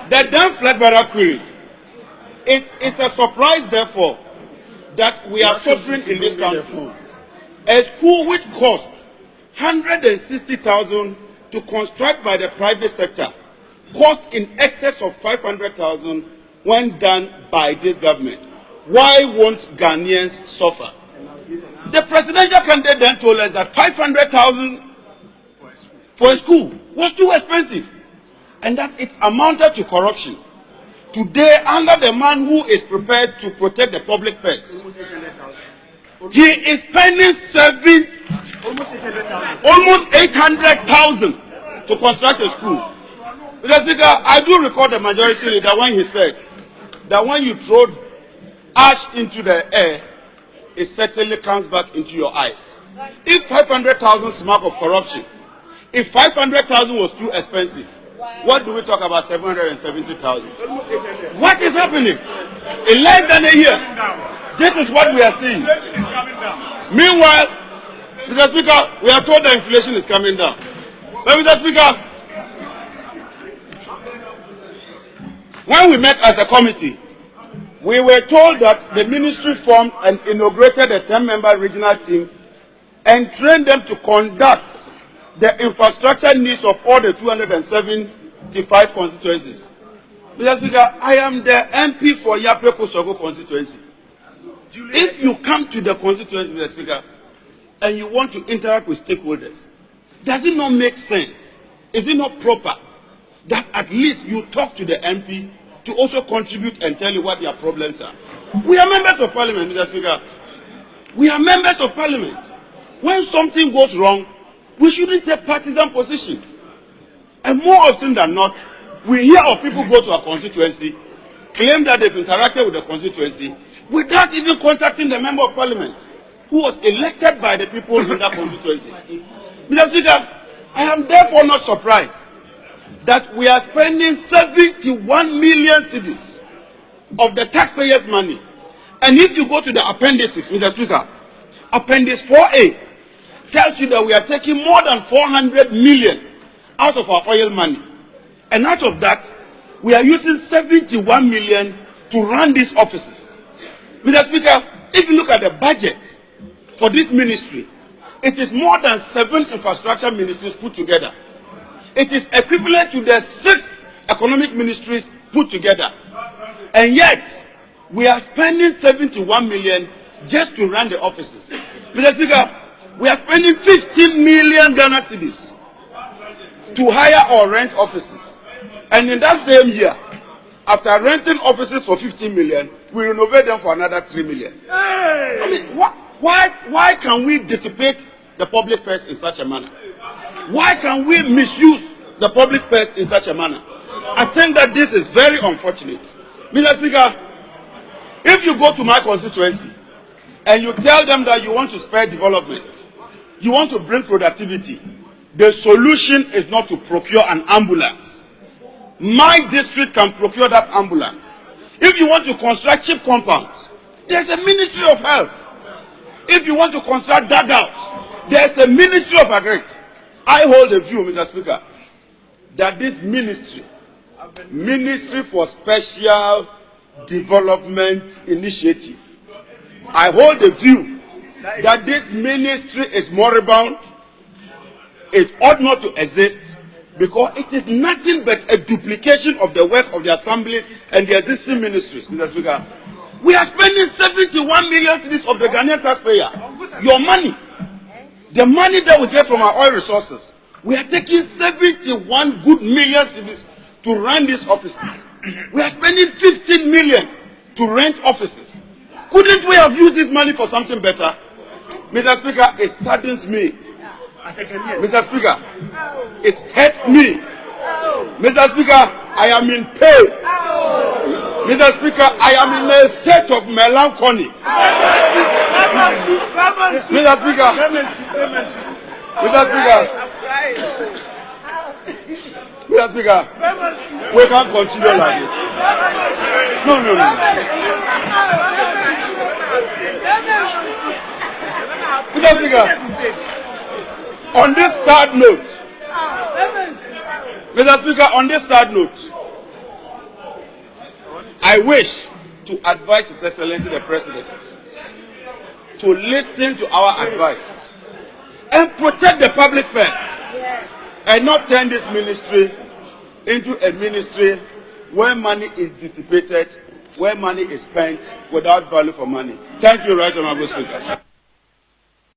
The then Flag query. It is a surprise, therefore, that we are suffering in this country. A school which cost 160,000 to construct by the private sector, cost in excess of 500,000 when done by this government. Why won't Ghanaians suffer? The presidential candidate then told us that 500,000 for a school was too expensive and that it amounted to corruption. Today, under the man who is prepared to protect the public purse, he is spending almost 800,000 to construct a school. Mr. Speaker, I do recall the majority leader when he said that when you throw ash into the air, it certainly comes back into your eyes. If 500,000 smack of corruption, if 500,000 was too expensive, what do we talk about 770,000? What is happening? In less than a year, this is what we are seeing. Meanwhile, Mr. Speaker, we are told that inflation is coming down. But Mr. Speaker, when we met as a committee, we were told that the ministry formed and inaugurated a 10-member regional team and trained them to conduct the infrastructure needs of all the 275 constituencies. Mr. Speaker, I am the MP for Yape Kosogo constituency. If you come to the constituency, Mr. Speaker, and you want to interact with stakeholders, does it not make sense? Is it not proper that at least you talk to the MP to also contribute and tell you what their problems are? We are members of parliament, Mr. Speaker. We are members of parliament. When something goes wrong, we shouldn't take partisan position. And more often than not, we hear of people go to a constituency, claim that they've interacted with the constituency, without even contacting the member of parliament who was elected by the people in that constituency. Mr. Speaker, I am therefore not surprised that we are spending 71 million cedis of the taxpayers' money. And if you go to the appendices, Mr. Speaker, Appendix 4A tells you that we are taking more than 400 million out of our oil money. And out of that, we are using 71 million to run these offices. Mr. Speaker, if you look at the budget for this ministry, it is more than 7 infrastructure ministries put together. It is equivalent to the 6 economic ministries put together. And yet, we are spending 71 million just to run the offices. Mr. Speaker, we are spending 15 million Ghana cedis to hire or rent offices. And in that same year, after renting offices for 15 million, we renovate them for another 3 million. Hey! I mean, why can we dissipate the public purse in such a manner? Why can we misuse the public purse in such a manner? I think that this is very unfortunate. Mr. Speaker, if you go to my constituency and you tell them that you want to spur development, you want to bring productivity, the solution is not to procure an ambulance. My district can procure that ambulance. If you want to construct cheap compounds, there's a Ministry of Health. If you want to construct dugouts, there's a Ministry of Agri. I hold a view, Mr. Speaker, that this Ministry for Special Development Initiative, I hold the view that this ministry is moribund. It ought not to exist because it is nothing but a duplication of the work of the assemblies and the existing ministries. Mr. Speaker, we are spending 71 million cedis of the Ghanaian taxpayer. Your money, the money that we get from our oil resources, we are taking 71 good million cedis to run these offices. We are spending 15 million to rent offices. Couldn't we have used this money for something better? Mr. Speaker, it saddens me. Mr. Speaker, it hurts me. Mr. Speaker, I am in pain. Mr. Speaker, I am in a state of melancholy. Mr. Speaker, Mr. Speaker, we can't continue like this. No. Mr. Speaker, on this sad note, Mr. Speaker, on this sad note, I wish to advise His Excellency the President to listen to our advice and protect the public first, and not turn this ministry into a ministry where money is dissipated, where money is spent without value for money. Thank you, Right Honorable Speaker.